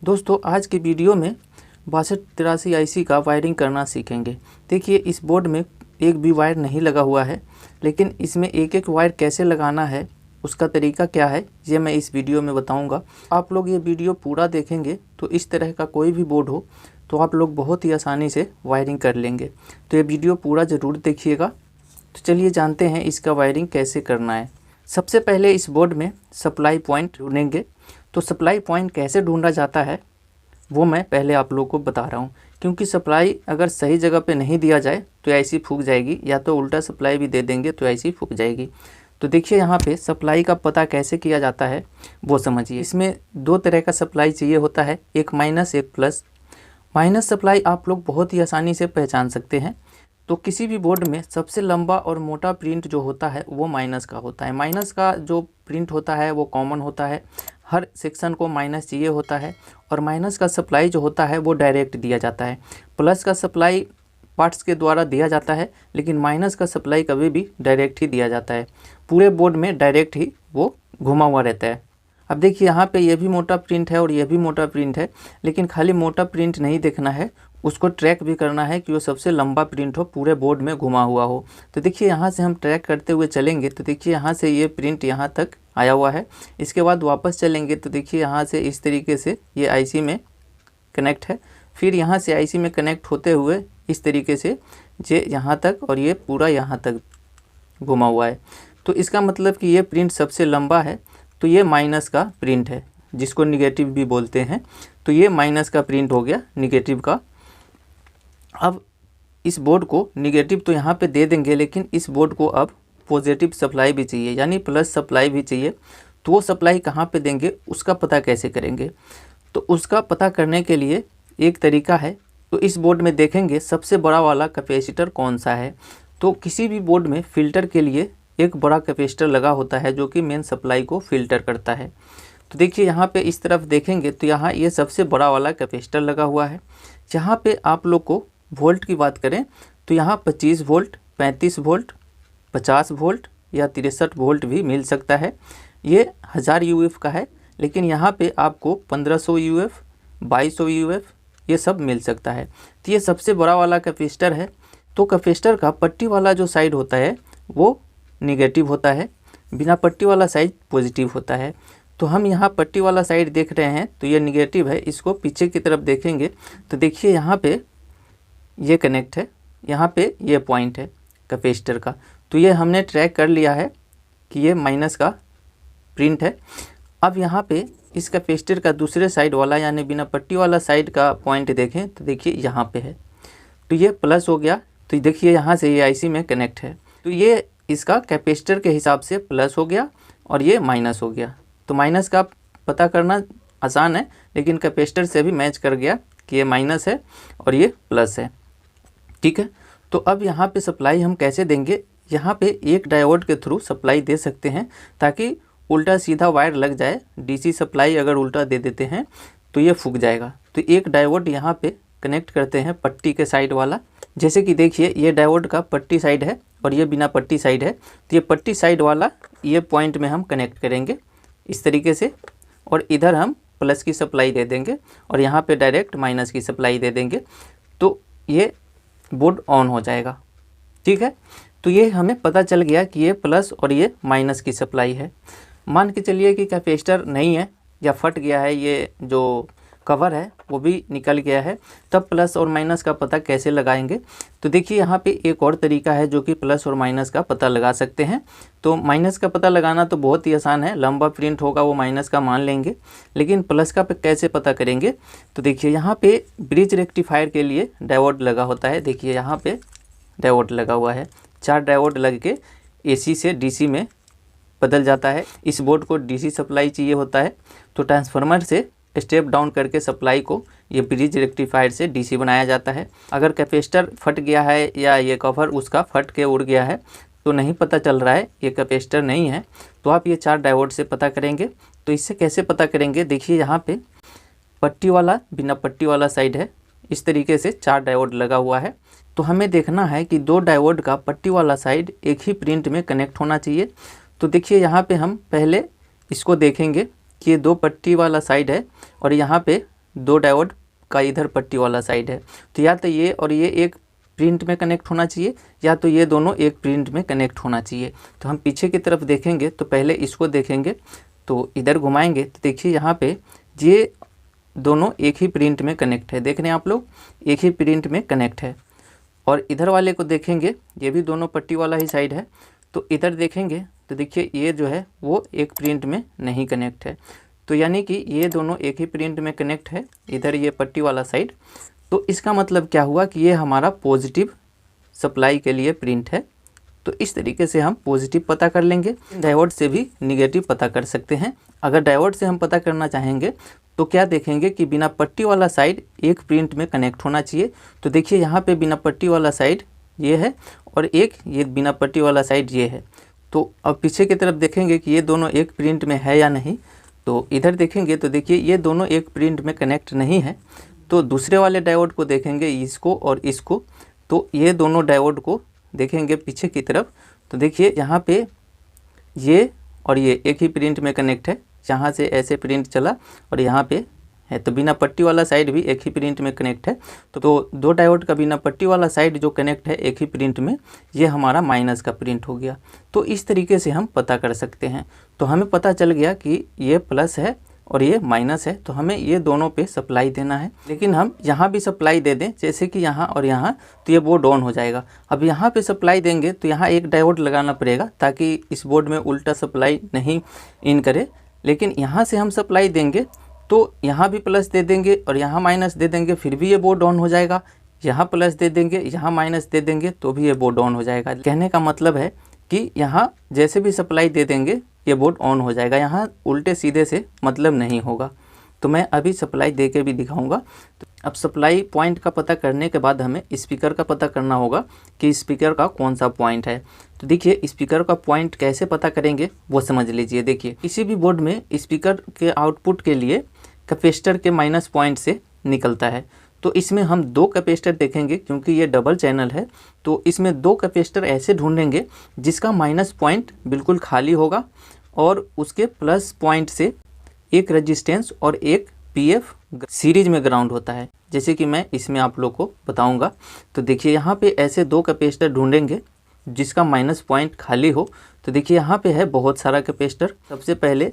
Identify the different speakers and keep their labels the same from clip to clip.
Speaker 1: दोस्तों आज के वीडियो में 6283 आईसी का वायरिंग करना सीखेंगे। देखिए इस बोर्ड में एक भी वायर नहीं लगा हुआ है, लेकिन इसमें एक एक वायर कैसे लगाना है, उसका तरीका क्या है, ये मैं इस वीडियो में बताऊंगा। आप लोग ये वीडियो पूरा देखेंगे तो इस तरह का कोई भी बोर्ड हो तो आप लोग बहुत ही आसानी से वायरिंग कर लेंगे। तो ये वीडियो पूरा ज़रूर देखिएगा। तो चलिए जानते हैं इसका वायरिंग कैसे करना है। सबसे पहले इस बोर्ड में सप्लाई पॉइंट ढूंढेंगे। तो सप्लाई पॉइंट कैसे ढूंढा जाता है वो मैं पहले आप लोगों को बता रहा हूँ, क्योंकि सप्लाई अगर सही जगह पे नहीं दिया जाए तो ऐसी फूक जाएगी, या तो उल्टा सप्लाई भी दे देंगे तो ऐसी फूक जाएगी। तो देखिए यहाँ पे सप्लाई का पता कैसे किया जाता है वो समझिए। इसमें दो तरह का सप्लाई चाहिए होता है, एक माइनस एक प्लस। माइनस सप्लाई आप लोग बहुत ही आसानी से पहचान सकते हैं। तो किसी भी बोर्ड में सबसे लंबा और मोटा प्रिंट जो होता है वो माइनस का होता है। माइनस का जो प्रिंट होता है वो कॉमन होता है, हर सेक्शन को माइनस चाहिए होता है। और माइनस का सप्लाई जो होता है वो डायरेक्ट दिया जाता है। प्लस का सप्लाई पार्ट्स के द्वारा दिया जाता है, लेकिन माइनस का सप्लाई कभी भी डायरेक्ट ही दिया जाता है। पूरे बोर्ड में डायरेक्ट ही वो घुमा हुआ रहता है। अब देखिए यहाँ पे ये भी मोटा प्रिंट है और ये भी मोटा प्रिंट है, लेकिन खाली मोटा प्रिंट नहीं देखना है, उसको ट्रैक भी करना है कि वो सबसे लंबा प्रिंट हो, पूरे बोर्ड में घुमा हुआ हो। तो देखिए यहाँ से हम ट्रैक करते हुए चलेंगे तो देखिए यहाँ से ये प्रिंट यहाँ तक आया हुआ है। इसके बाद वापस चलेंगे तो देखिए यहाँ से इस तरीके से ये आईसी में कनेक्ट है, फिर यहाँ से आईसी में कनेक्ट होते हुए इस तरीके से ये यहाँ तक और ये पूरा यहाँ तक घुमा हुआ है। तो इसका मतलब कि ये प्रिंट सबसे लंबा है। तो ये माइनस का प्रिंट है, जिसको निगेटिव भी बोलते हैं। तो ये माइनस का प्रिंट हो गया, निगेटिव का। अब इस बोर्ड को निगेटिव तो यहाँ पे दे देंगे, लेकिन इस बोर्ड को अब पॉजिटिव सप्लाई भी चाहिए, यानी प्लस सप्लाई भी चाहिए। तो वो सप्लाई कहाँ पे देंगे, उसका पता कैसे करेंगे। तो उसका पता करने के लिए एक तरीका है। तो इस बोर्ड में देखेंगे सबसे बड़ा वाला कैपेसिटर कौन सा है। तो किसी भी बोर्ड में फ़िल्टर के लिए एक बड़ा कैपेसिटर लगा होता है, जो कि मेन सप्लाई को फ़िल्टर करता है। तो देखिए यहाँ पे इस तरफ देखेंगे तो यहाँ ये सबसे बड़ा वाला कैपेसिटर लगा हुआ है। यहाँ पे आप लोग को वोल्ट की बात करें तो यहाँ 25 वोल्ट, 35 वोल्ट, 50 वोल्ट या 63 वोल्ट भी मिल सकता है। ये 1000 यूएफ का है, लेकिन यहाँ पे आपको 1500 यूएफ, 2200 यूएफ ये सब मिल सकता है। तो ये सबसे बड़ा वाला कैपेसिटर है। तो कैपेसिटर का पट्टी वाला जो साइड होता है वो निगेटिव होता है, बिना पट्टी वाला साइड पॉजिटिव होता है। तो हम यहाँ पट्टी वाला साइड देख रहे हैं तो ये निगेटिव है। इसको पीछे की तरफ देखेंगे तो देखिए यहाँ पे ये कनेक्ट है, यहाँ पे ये पॉइंट है कैपेसिटर का। तो ये हमने ट्रैक कर लिया है कि ये माइनस का प्रिंट है। अब यहाँ पे इस कैपेसिटर का दूसरे साइड वाला यानी बिना पट्टी वाला साइड का पॉइंट देखें तो देखिए यहाँ पे है। तो ये प्लस हो गया। तो देखिए यहाँ से ये आईसी में कनेक्ट है। तो ये इसका कैपेसिटर के हिसाब से प्लस हो गया और ये माइनस हो गया। तो माइनस का पता करना आसान है, लेकिन कैपेसिटर से भी मैच कर गया कि ये माइनस है और ये प्लस है। ठीक है। तो अब यहाँ पे सप्लाई हम कैसे देंगे। यहाँ पे एक डायोड के थ्रू सप्लाई दे सकते हैं, ताकि उल्टा सीधा वायर लग जाए। डीसी सप्लाई अगर उल्टा दे देते हैं तो ये फूक जाएगा। तो एक डायोड यहाँ पे कनेक्ट करते हैं पट्टी के साइड वाला। जैसे कि देखिए ये डायोड का पट्टी साइड है और ये बिना पट्टी साइड है। तो ये पट्टी साइड वाला ये पॉइंट में हम कनेक्ट करेंगे इस तरीके से, और इधर हम प्लस की सप्लाई दे देंगे और यहाँ पे डायरेक्ट माइनस की सप्लाई दे देंगे। तो ये बोर्ड ऑन हो जाएगा। ठीक है। तो ये हमें पता चल गया कि ये प्लस और ये माइनस की सप्लाई है। मान के चलिए कि कैपेसिटर नहीं है या फट गया है, ये जो कवर है वो भी निकल गया है, तब प्लस और माइनस का पता कैसे लगाएंगे। तो देखिए यहाँ पे एक और तरीका है जो कि प्लस और माइनस का पता लगा सकते हैं। तो माइनस का पता लगाना तो बहुत ही आसान है, लंबा प्रिंट होगा वो माइनस का मान लेंगे, लेकिन प्लस का कैसे पता करेंगे। तो देखिए यहाँ पे ब्रिज रेक्टिफायर के लिए डायोड लगा होता है। देखिए यहाँ पे डायोड लगा हुआ है, 4 डायोड लग के AC से DC में बदल जाता है। इस बोर्ड को DC सप्लाई चाहिए होता है, तो ट्रांसफार्मर से स्टेप डाउन करके सप्लाई को ये ब्रिज रेक्टिफायर से DC बनाया जाता है। अगर कैपेसिटर फट गया है या ये कवर उसका फट के उड़ गया है तो नहीं पता चल रहा है ये कैपेसिटर नहीं है, तो आप ये 4 डायोड से पता करेंगे। तो इससे कैसे पता करेंगे, देखिए यहाँ पे पट्टी वाला बिना पट्टी वाला साइड है, इस तरीके से 4 डायोड लगा हुआ है। तो हमें देखना है कि 2 डायोड का पट्टी वाला साइड एक ही प्रिंट में कनेक्ट होना चाहिए। तो देखिए यहाँ पे हम पहले इसको देखेंगे कि ये 2 पट्टी वाला साइड है और यहाँ पे दो डायोड का इधर पट्टी वाला साइड है, तो या तो ये और ये एक प्रिंट में कनेक्ट होना चाहिए या तो ये दोनों एक प्रिंट में कनेक्ट होना चाहिए। तो हम पीछे की तरफ देखेंगे तो पहले इसको देखेंगे, तो इधर घुमाएंगे तो देखिए यहाँ पे ये दोनों एक ही प्रिंट में कनेक्ट है। देख रहे हैं आप लोग, एक ही प्रिंट में कनेक्ट है। और इधर वाले को देखेंगे, ये भी दोनों पट्टी वाला ही साइड है, तो इधर देखेंगे तो देखिए ये जो है वो एक प्रिंट में नहीं कनेक्ट है। तो यानी कि ये दोनों एक ही प्रिंट में कनेक्ट है, इधर ये पट्टी वाला साइड। तो इसका मतलब क्या हुआ कि ये हमारा पॉजिटिव सप्लाई के लिए प्रिंट है। तो इस तरीके से हम पॉजिटिव पता कर लेंगे। डायोड से भी निगेटिव पता कर सकते हैं। अगर डायोड से हम पता करना चाहेंगे तो क्या देखेंगे कि बिना पट्टी वाला साइड एक प्रिंट में कनेक्ट होना चाहिए। तो देखिए यहाँ पे बिना पट्टी वाला साइड ये है और एक ये बिना पट्टी वाला साइड ये है। तो अब पीछे की तरफ देखेंगे कि ये दोनों एक प्रिंट में है या नहीं। तो इधर देखेंगे तो देखिए ये दोनों एक प्रिंट में कनेक्ट नहीं है। तो दूसरे वाले डायोड को देखेंगे, इसको और इसको, तो ये दोनों डायोड को देखेंगे पीछे की तरफ, तो देखिए यहाँ पे ये और ये एक ही प्रिंट में कनेक्ट है। यहाँ से ऐसे प्रिंट चला और यहाँ पे है, तो बिना पट्टी वाला साइड भी एक ही प्रिंट में कनेक्ट है। तो दो डायोड का बिना पट्टी वाला साइड जो कनेक्ट है एक ही प्रिंट में, ये हमारा माइनस का प्रिंट हो गया। तो इस तरीके से हम पता कर सकते हैं। तो हमें पता चल गया कि ये प्लस है और ये माइनस है, तो हमें ये दोनों पे सप्लाई देना है। लेकिन हम यहाँ भी सप्लाई दे दें, जैसे कि यहाँ और यहाँ, तो ये बोर्ड ऑन हो जाएगा। अब यहाँ पे सप्लाई देंगे तो यहाँ एक डायोड लगाना पड़ेगा ताकि इस बोर्ड में उल्टा सप्लाई नहीं इन करे। लेकिन यहाँ से हम सप्लाई देंगे तो यहाँ भी प्लस दे देंगे और यहाँ माइनस दे देंगे, फिर भी ये बोर्ड ऑन हो जाएगा। यहाँ प्लस दे देंगे, यहाँ माइनस दे देंगे, तो भी ये बोर्ड ऑन हो जाएगा। कहने का मतलब है कि यहाँ जैसे भी सप्लाई दे देंगे ये बोर्ड ऑन हो जाएगा, यहाँ उल्टे सीधे से मतलब नहीं होगा। तो मैं अभी सप्लाई दे के भी दिखाऊंगा। तो अब सप्लाई पॉइंट का पता करने के बाद हमें स्पीकर का पता करना होगा कि स्पीकर का कौन सा पॉइंट है। तो देखिए स्पीकर का पॉइंट कैसे पता करेंगे वो समझ लीजिए। देखिए किसी भी बोर्ड में स्पीकर के आउटपुट के लिए कैपेसिटर के माइनस पॉइंट से निकलता है। तो इसमें हम दो कैपेसिटर देखेंगे, क्योंकि ये डबल चैनल है तो इसमें दो कैपेसिटर ऐसे ढूंढेंगे जिसका माइनस पॉइंट बिल्कुल खाली होगा और उसके प्लस पॉइंट से एक रेजिस्टेंस और एक पीएफ सीरीज में ग्राउंड होता है, जैसे कि मैं इसमें आप लोग को बताऊंगा। तो देखिए यहाँ पे ऐसे दो कैपेसिटर ढूंढेंगे जिसका माइनस पॉइंट खाली हो। तो देखिए यहाँ पे है बहुत सारा कैपेसिटर। सबसे पहले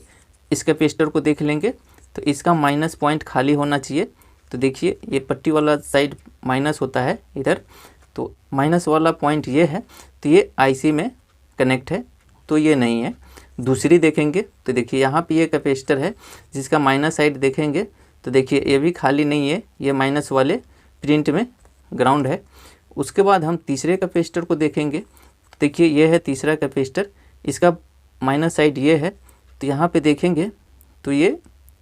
Speaker 1: इस कैपेसिटर को देख लेंगे, तो इसका माइनस पॉइंट खाली होना चाहिए। तो देखिए ये पट्टी वाला साइड माइनस होता है इधर, तो माइनस वाला पॉइंट ये है, तो ये आईसी में कनेक्ट है, तो ये नहीं है। दूसरी देखेंगे तो देखिए यहाँ पे ये कैपेसिटर है जिसका माइनस साइड देखेंगे, तो देखिए ये भी खाली नहीं है, ये माइनस वाले प्रिंट में ग्राउंड है। उसके बाद हम तीसरे कैपेसिटर को देखेंगे, तो देखिए ये है तीसरा कैपेसिटर, इसका माइनस साइड ये है। तो यहाँ पे देखेंगे तो ये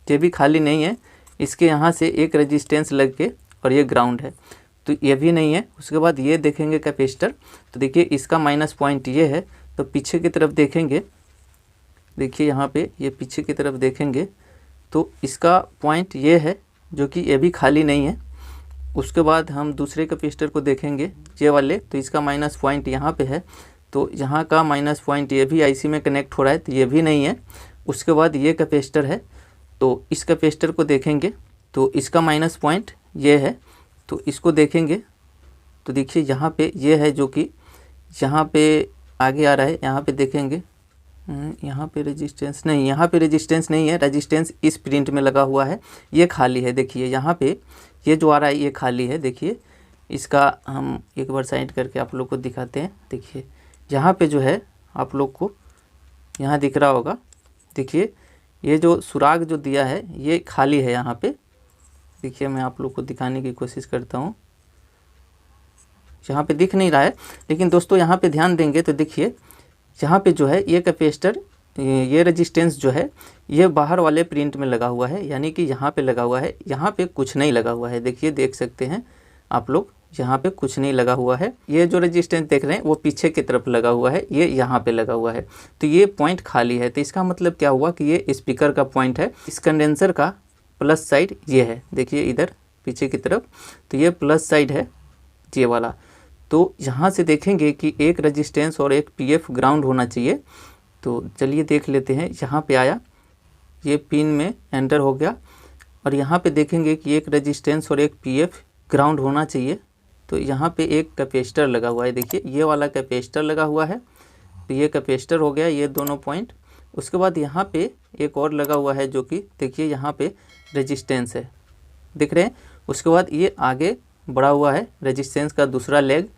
Speaker 1: भी खाली नहीं है, इसके यहाँ से एक रेजिस्टेंस लग के और ये ग्राउंड है, तो ये भी नहीं है। उसके बाद ये देखेंगे कैपेसिटर, तो देखिए इसका माइनस पॉइंट ये है। तो पीछे की तरफ देखेंगे, देखिए यहाँ पे ये पीछे की तरफ देखेंगे तो इसका पॉइंट ये है जो कि ये भी खाली नहीं है। उसके बाद हम दूसरे कैपेसिटर को देखेंगे ये वाले, तो इसका माइनस पॉइंट यहाँ पे है, तो यहाँ का माइनस पॉइंट ये भी आईसी में कनेक्ट हो रहा है, तो ये भी नहीं है। उसके बाद ये कैपेसिटर है, तो इस कैपेसिटर को देखेंगे तो इसका माइनस पॉइंट ये है, तो इसको देखेंगे तो देखिए यहाँ पे ये है जो कि यहाँ पे आगे आ रहा है। यहाँ पे देखेंगे, यहाँ पे रेजिस्टेंस नहीं, यहाँ पे रेजिस्टेंस नहीं है, रेजिस्टेंस इस प्रिंट में लगा हुआ है, ये खाली है। देखिए यहाँ पे ये जो आ रहा है ये खाली है। देखिए इसका हम एक बार साइड करके आप लोग को दिखाते हैं। देखिए यहाँ पे जो है आप लोग को यहाँ दिख रहा होगा, देखिए ये जो सुराग जो दिया है ये खाली है यहाँ पे। देखिए मैं आप लोग को दिखाने की कोशिश करता हूँ, यहाँ पे दिख नहीं रहा है, लेकिन दोस्तों यहाँ पे ध्यान देंगे तो देखिए यहाँ पे जो है ये कैपेसिटर, ये रेजिस्टेंस जो है ये बाहर वाले प्रिंट में लगा हुआ है, यानी कि यहाँ पे लगा हुआ है, यहाँ पे कुछ नहीं लगा हुआ है। देखिए देख सकते हैं आप लोग, यहाँ पे कुछ नहीं लगा हुआ है। ये जो रेजिस्टेंस देख रहे हैं वो पीछे की तरफ लगा हुआ है, ये यहाँ पे लगा हुआ है, तो ये पॉइंट खाली है। तो इसका मतलब क्या हुआ कि ये स्पीकर का पॉइंट है। इस कंडेंसर का प्लस साइड ये है, देखिए इधर पीछे की तरफ, तो ये प्लस साइड है ये वाला। तो यहाँ से देखेंगे कि एक रेजिस्टेंस और एक पीएफ ग्राउंड होना चाहिए। तो चलिए देख लेते हैं, यहाँ पे आया, ये पिन में एंटर हो गया और यहाँ पे देखेंगे कि एक रेजिस्टेंस और एक पीएफ ग्राउंड होना चाहिए। तो यहाँ पे एक कैपेसिटर लगा हुआ है, देखिए ये वाला कैपेसिटर लगा हुआ है, तो ये कैपेसिटर हो गया ये दोनों पॉइंट। उसके बाद यहाँ पे एक और लगा हुआ है जो कि देखिए यहाँ पे रेजिस्टेंस है, दिख रहे हैं। उसके बाद ये आगे बढ़ा हुआ है रेजिस्टेंस का दूसरा लेग,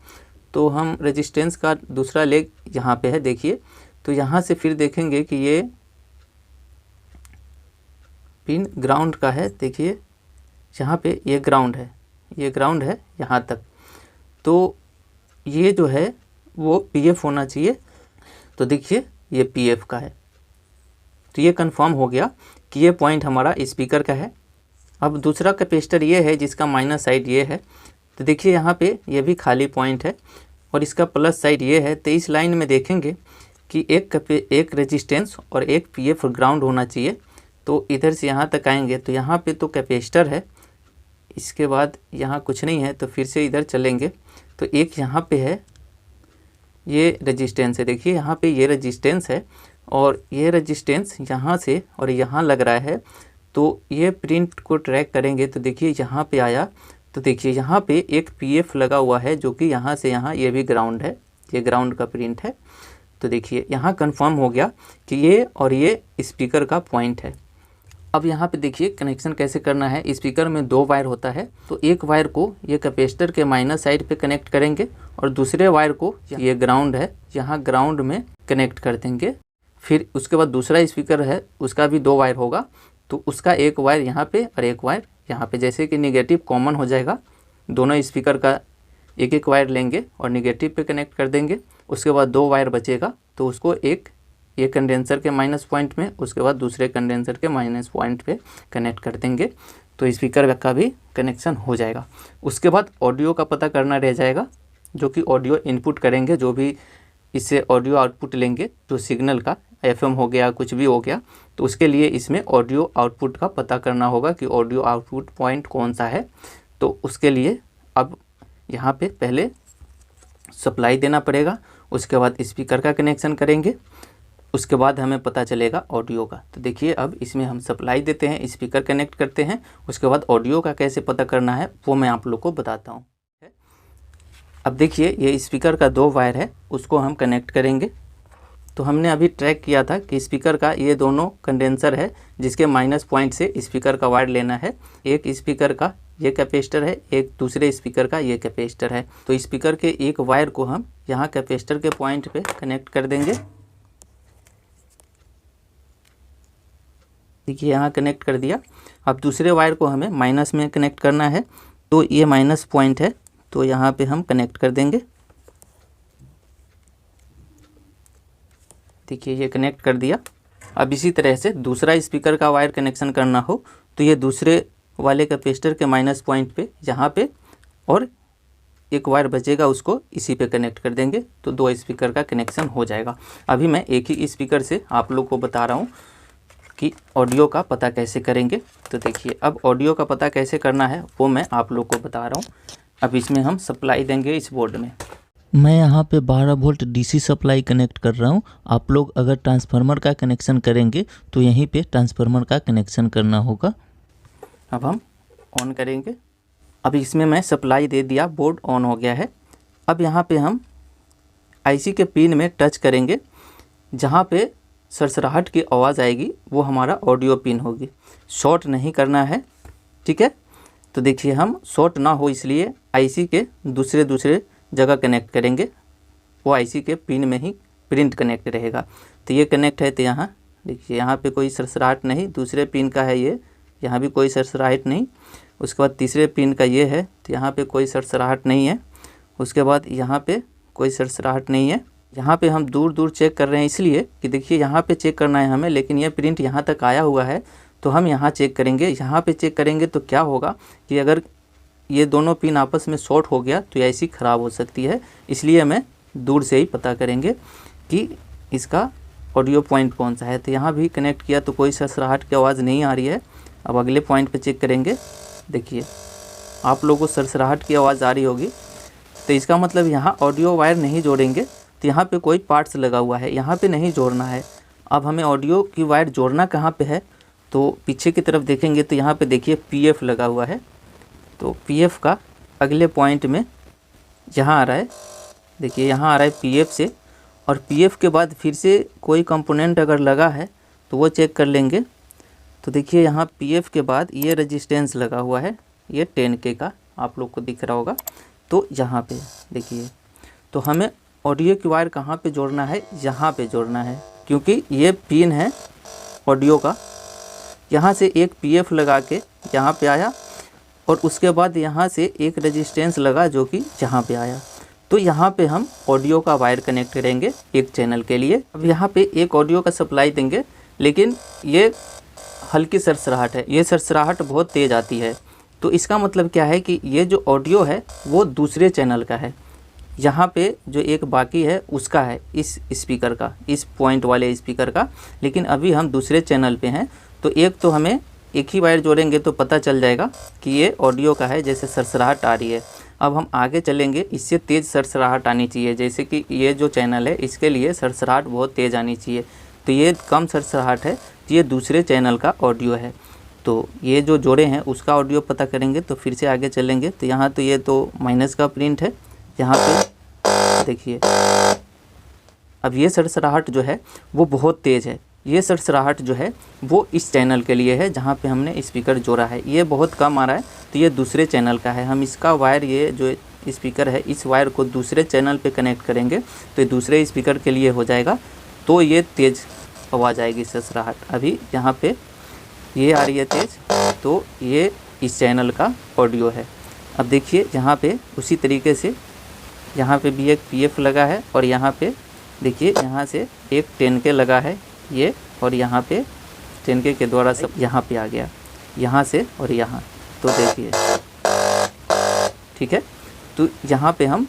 Speaker 1: तो हम रेजिस्टेंस का दूसरा लेग यहाँ पे है देखिए। तो यहाँ से फिर देखेंगे कि ये पिन ग्राउंड का है, देखिए यहाँ पे ये ग्राउंड है, ये ग्राउंड है यहाँ तक। तो ये जो है वो पीएफ होना चाहिए, तो देखिए ये पीएफ का है। तो ये कंफर्म हो गया कि ये पॉइंट हमारा स्पीकर का है। अब दूसरा कैपेसिटर ये है जिसका माइनस साइड ये है, तो देखिए यहाँ पे ये भी खाली पॉइंट है और इसका प्लस साइड ये है। तो इस लाइन में देखेंगे कि एक रेजिस्टेंस और एक पीएफ ग्राउंड होना चाहिए। तो इधर से यहाँ तक आएंगे तो यहाँ पे तो कैपेसिटर है, इसके बाद यहाँ कुछ नहीं है, तो फिर से इधर चलेंगे तो एक यहाँ पे है, ये रेजिस्टेंस है, देखिए यहाँ पे ये रेजिस्टेंस है और ये रेजिस्टेंस यहाँ से और यहाँ लग रहा है। तो ये प्रिंट को ट्रैक करेंगे तो देखिए यहाँ पे आया, तो देखिए यहाँ पे एक पीएफ लगा हुआ है जो कि यहाँ से यहाँ ये भी ग्राउंड है, ये ग्राउंड का प्रिंट है। तो देखिए यहाँ कंफर्म हो गया कि ये और ये स्पीकर का पॉइंट है। अब यहाँ पे देखिए कनेक्शन कैसे करना है। स्पीकर में दो वायर होता है, तो एक वायर को ये कैपेसिटर के माइनस साइड पे कनेक्ट करेंगे और दूसरे वायर को ये ग्राउंड है यहाँ ग्राउंड में कनेक्ट कर देंगे। फिर उसके बाद दूसरा स्पीकर है उसका भी दो वायर होगा, तो उसका एक वायर यहाँ पे और एक वायर यहाँ पे, जैसे कि निगेटिव कॉमन हो जाएगा, दोनों स्पीकर का एक एक वायर लेंगे और निगेटिव पे कनेक्ट कर देंगे। उसके बाद दो वायर बचेगा तो उसको एक ये कंडेंसर के माइनस पॉइंट में, उसके बाद दूसरे कंडेंसर के माइनस पॉइंट पे कनेक्ट कर देंगे, तो स्पीकर का भी कनेक्शन हो जाएगा। उसके बाद ऑडियो का पता करना रह जाएगा, जो कि ऑडियो इनपुट करेंगे, जो भी इससे ऑडियो आउटपुट लेंगे, जो सिग्नल का एफएम हो गया कुछ भी हो गया, तो उसके लिए इसमें ऑडियो आउटपुट का पता करना होगा कि ऑडियो आउटपुट पॉइंट कौन सा है। तो उसके लिए अब यहाँ पे पहले सप्लाई देना पड़ेगा, उसके बाद स्पीकर का कनेक्शन करेंगे, उसके बाद हमें पता चलेगा ऑडियो का। तो देखिए अब इसमें हम सप्लाई देते हैं, स्पीकर कनेक्ट करते हैं, उसके बाद ऑडियो का कैसे पता करना है वो मैं आप लोग को बताता हूँ। अब देखिए ये स्पीकर का दो वायर है, उसको हम कनेक्ट करेंगे। तो हमने अभी ट्रैक किया था कि स्पीकर का ये दोनों कंडेंसर है जिसके माइनस पॉइंट से स्पीकर का वायर लेना है। एक स्पीकर का ये कैपेसिटर है, एक दूसरे स्पीकर का ये कैपेसिटर है। तो स्पीकर के एक वायर को हम यहाँ कैपेसिटर के पॉइंट पे कनेक्ट कर देंगे, देखिए यहाँ कनेक्ट कर दिया। अब दूसरे वायर को हमें माइनस में कनेक्ट करना है, तो ये माइनस पॉइंट है, तो यहाँ पे हम कनेक्ट कर देंगे, देखिए ये कनेक्ट कर दिया। अब इसी तरह से दूसरा स्पीकर का वायर कनेक्शन करना हो तो ये दूसरे वाले कैपेसिटर के माइनस पॉइंट पे यहाँ पे और एक वायर बचेगा उसको इसी पे कनेक्ट कर देंगे, तो दो स्पीकर का कनेक्शन हो जाएगा। अभी मैं एक ही स्पीकर से आप लोग को बता रहा हूँ कि ऑडियो का पता कैसे करेंगे। तो देखिए अब ऑडियो का पता कैसे करना है वो मैं आप लोग को बता रहा हूँ। अब इसमें हम सप्लाई देंगे इस बोर्ड में।
Speaker 2: मैं यहाँ पे 12 वोल्ट डीसी सप्लाई कनेक्ट कर रहा हूँ। आप लोग अगर ट्रांसफार्मर का कनेक्शन करेंगे तो यहीं पे ट्रांसफार्मर का कनेक्शन करना होगा।
Speaker 1: अब हम ऑन करेंगे। अब इसमें मैं सप्लाई दे दिया, बोर्ड ऑन हो गया है। अब यहाँ पे हम आईसी के पिन में टच करेंगे, जहाँ पे सरसराहट की आवाज़ आएगी वो हमारा ऑडियो पिन होगी। शॉर्ट नहीं करना है, ठीक है। तो देखिए हम शॉर्ट ना हो इसलिए आईसी के दूसरे जगह कनेक्ट करेंगे, वो आईसी के पिन में ही प्रिंट कनेक्ट रहेगा। तो ये कनेक्ट है, तो यहाँ देखिए यहाँ पे कोई सरसराहट नहीं, दूसरे पिन का है ये, यहाँ भी कोई सरसराहट नहीं। उसके बाद तीसरे पिन का ये है, तो यहाँ पे कोई सरसराहट नहीं है। उसके बाद यहाँ पे कोई सरसराहट नहीं है। यहाँ पे हम दूर चेक कर रहे हैं इसलिए कि देखिए यहाँ पे चेक करना है हमें, लेकिन ये प्रिंट यहाँ तक आया हुआ है, तो हम यहाँ चेक करेंगे। यहाँ पे चेक करेंगे तो क्या होगा कि अगर ये दोनों पिन आपस में शॉर्ट हो गया तो ऐसी ख़राब हो सकती है, इसलिए हमें दूर से ही पता करेंगे कि इसका ऑडियो पॉइंट कौन सा है। तो यहाँ भी कनेक्ट किया तो कोई सरसराहट की आवाज़ नहीं आ रही है। अब अगले पॉइंट पे चेक करेंगे, देखिए आप लोगों को सरसराहट की आवाज़ आ रही होगी, तो इसका मतलब यहाँ ऑडियो वायर नहीं जोड़ेंगे, तो यहाँ पे कोई पार्ट्स लगा हुआ है, यहाँ पे नहीं जोड़ना है। अब हमें ऑडियो की वायर जोड़ना कहाँ पे है, तो पीछे की तरफ देखेंगे तो यहाँ पे देखिए PF लगा हुआ है। तो PF का अगले पॉइंट में यहाँ आ रहा है, देखिए यहाँ आ रहा है PF से, और PF के बाद फिर से कोई कंपोनेंट अगर लगा है तो वो चेक कर लेंगे। तो देखिए यहाँ PF के बाद ये रेजिस्टेंस लगा हुआ है, ये 10K का आप लोग को दिख रहा होगा। तो यहाँ पे देखिए, तो हमें ऑडियो की वायर कहाँ पे जोड़ना है, यहाँ पे जोड़ना है, क्योंकि ये पिन है ऑडियो का। यहाँ से एक PF लगा के यहाँ पे आया, और उसके बाद यहाँ से एक रेजिस्टेंस लगा जो कि यहाँ पे आया। तो यहाँ पे हम ऑडियो का वायर कनेक्ट करेंगे एक चैनल के लिए। अब यहाँ पे एक ऑडियो का सप्लाई देंगे, लेकिन ये हल्की सरसराहट है, ये सरसराहट बहुत तेज़ आती है। तो इसका मतलब क्या है कि ये जो ऑडियो है वो दूसरे चैनल का है, यहाँ पे जो एक बाकी है उसका है, इस स्पीकर का, इस पॉइंट वाले स्पीकर का। लेकिन अभी हम दूसरे चैनल पे हैं, तो एक तो हमें एक ही वायर जोड़ेंगे तो पता चल जाएगा कि ये ऑडियो का है, जैसे सरसराहट आ रही है। अब हम आगे चलेंगे, इससे तेज़ सरसराहट आनी चाहिए, जैसे कि ये जो चैनल है इसके लिए सरसराहट बहुत तेज़ आनी चाहिए। तो ये कम सरसराहट है, ये दूसरे चैनल का ऑडियो है। तो ये जो जोड़े हैं उसका ऑडियो पता करेंगे। तो फिर से आगे चलेंगे, तो यहाँ तो ये तो माइनस का प्रिंट है, यहाँ पे देखिए। अब ये सरसराहट जो है वो बहुत तेज़ है, ये सरसराहट जो है वो इस चैनल के लिए है जहाँ पे हमने स्पीकर जोड़ा है। ये बहुत कम आ रहा है, तो ये दूसरे चैनल का है। हम इसका वायर, ये जो स्पीकर है इस वायर को दूसरे चैनल पे कनेक्ट करेंगे तो ये दूसरे स्पीकर के लिए हो जाएगा। तो ये तेज़ आवाज़ आएगी सरसराहट। अभी यहाँ पे ये आ रही है तेज़, तो ये इस चैनल का ऑडियो है। अब देखिए यहाँ पे उसी तरीके से यहाँ पे भी एक PF लगा है, और यहाँ पे देखिए यहाँ से एक 10K लगा है ये, और यहाँ पे 10K के द्वारा सब यहाँ पे आ गया, यहाँ से और यहाँ। तो देखिए ठीक है, तो यहाँ पे हम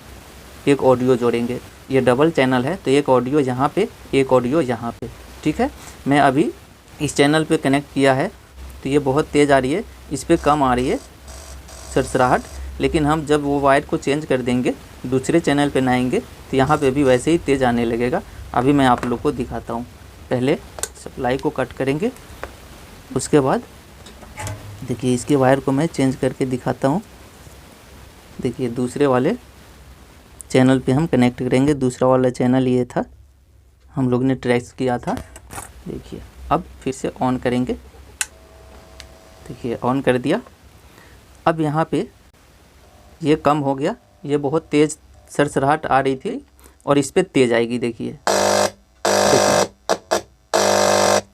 Speaker 1: एक ऑडियो जोड़ेंगे, ये डबल चैनल है तो एक ऑडियो यहाँ पे, एक ऑडियो यहाँ पे। ठीक है, मैं अभी इस चैनल पे कनेक्ट किया है, तो ये बहुत तेज़ आ रही है, इस पर कम आ रही है सरसराहट। लेकिन हम जब वो वायर को चेंज कर देंगे, दूसरे चैनल पे आएंगे, तो यहाँ पे भी वैसे ही तेज़ आने लगेगा। अभी मैं आप लोग को दिखाता हूँ। पहले सप्लाई को कट करेंगे, उसके बाद देखिए इसके वायर को मैं चेंज करके दिखाता हूँ। देखिए दूसरे वाले चैनल पे हम कनेक्ट करेंगे, दूसरा वाला चैनल ये था, हम लोग ने ट्रैक्स किया था। देखिए अब फिर से ऑन करेंगे, देखिए ऑन कर दिया। अब यहाँ पे ये कम हो गया, ये बहुत तेज़ सरसराहट आ रही थी और इस पर तेज़ आएगी। देखिए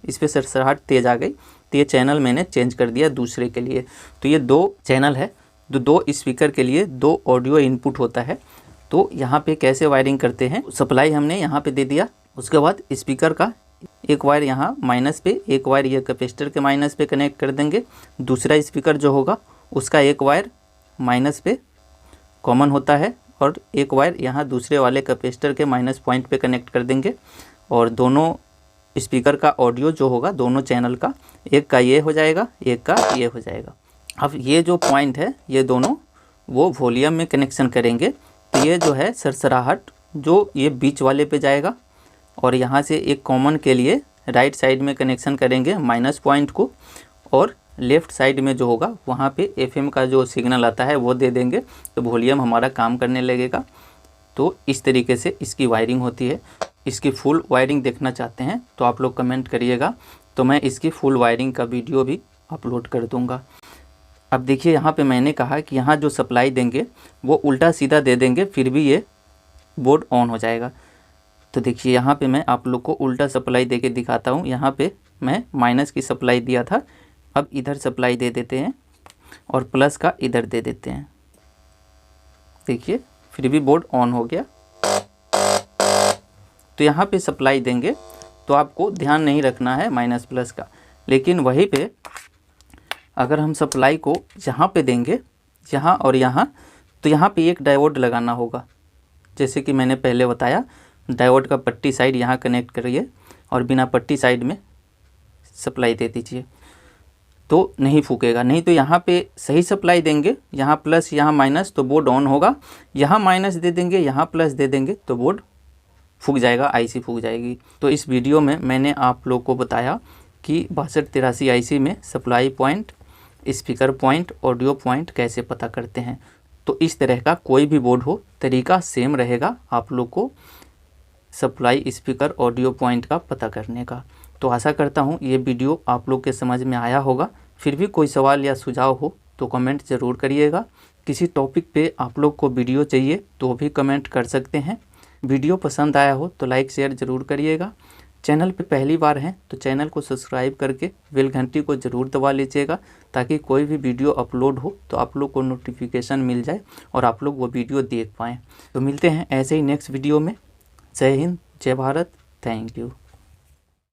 Speaker 1: इस पर सरसराहट तेज़ आ गई, तो ये चैनल मैंने चेंज कर दिया दूसरे के लिए। तो ये दो चैनल है, दो स्पीकर के लिए दो ऑडियो इनपुट होता है। तो यहाँ पे कैसे वायरिंग करते हैं, सप्लाई हमने यहाँ पे दे दिया, उसके बाद स्पीकर का एक वायर यहाँ माइनस पे, एक वायर ये कैपेसिटर के माइनस पे कनेक्ट कर देंगे। दूसरा स्पीकर जो होगा उसका एक वायर माइनस पे कॉमन होता है, और एक वायर यहाँ दूसरे वाले कैपेसिटर के माइनस पॉइंट पे कनेक्ट कर देंगे। और दोनों स्पीकर का ऑडियो जो होगा दोनों चैनल का, एक का ये हो जाएगा, एक का ये हो जाएगा। अब ये जो पॉइंट है ये दोनों वो वॉल्यूम में कनेक्शन करेंगे। तो ये जो है सरसराहट जो ये बीच वाले पे जाएगा, और यहाँ से एक कॉमन के लिए राइट साइड में कनेक्शन करेंगे माइनस पॉइंट को, और लेफ़्ट साइड में जो होगा वहाँ पे FM का जो सिग्नल आता है वो दे देंगे, तो वॉल्यूम हमारा काम करने लगेगा। तो इस तरीके से इसकी वायरिंग होती है। इसकी फुल वायरिंग देखना चाहते हैं तो आप लोग कमेंट करिएगा, तो मैं इसकी फुल वायरिंग का वीडियो भी अपलोड कर दूँगा। अब देखिए यहाँ पे मैंने कहा कि यहाँ जो सप्लाई देंगे वो उल्टा सीधा दे देंगे, फिर भी ये बोर्ड ऑन हो जाएगा। तो देखिए यहाँ पे मैं आप लोग को उल्टा सप्लाई दे के दिखाता हूँ। यहाँ पे मैं माइनस की सप्लाई दिया था, अब इधर सप्लाई दे देते हैं और प्लस का इधर दे देते हैं। देखिए फिर भी बोर्ड ऑन हो गया। तो यहाँ पे सप्लाई देंगे तो आपको ध्यान नहीं रखना है माइनस प्लस का, लेकिन वहीं पे अगर हम सप्लाई को यहाँ पे देंगे, यहाँ और यहाँ, तो यहाँ पे एक डायोड लगाना होगा। जैसे कि मैंने पहले बताया, डायोड का पट्टी साइड यहाँ कनेक्ट करिए और बिना पट्टी साइड में सप्लाई दे दीजिए, तो नहीं फूकेगा। नहीं तो यहाँ पे सही सप्लाई देंगे, यहाँ प्लस यहाँ माइनस, तो बोर्ड ऑन होगा। यहाँ माइनस दे देंगे, यहाँ प्लस दे देंगे, तो बोर्ड फूक जाएगा, IC फूक जाएगी। तो इस वीडियो में मैंने आप लोग को बताया कि 6283 आईसी में supply point, speaker point, audio point कैसे पता करते हैं। तो इस तरह का कोई भी बोर्ड हो, तरीका सेम रहेगा आप लोग को सप्लाई, स्पीकर, ऑडियो पॉइंट का पता करने का। तो आशा करता हूँ ये वीडियो आप लोग के समझ में आया होगा। फिर भी कोई सवाल या सुझाव हो तो कमेंट ज़रूर करिएगा। किसी टॉपिक पे आप लोग को वीडियो चाहिए तो भी कमेंट कर सकते हैं। वीडियो पसंद आया हो तो लाइक शेयर ज़रूर करिएगा। चैनल पे पहली बार हैं तो चैनल को सब्सक्राइब करके बेल घंटी को ज़रूर दबा लीजिएगा, ताकि कोई भी वीडियो अपलोड हो तो आप लोग को नोटिफिकेशन मिल जाए और आप लोग वो वीडियो देख पाएँ। तो मिलते हैं ऐसे ही नेक्स्ट वीडियो में। जय हिंद, जय भारत, थैंक यू।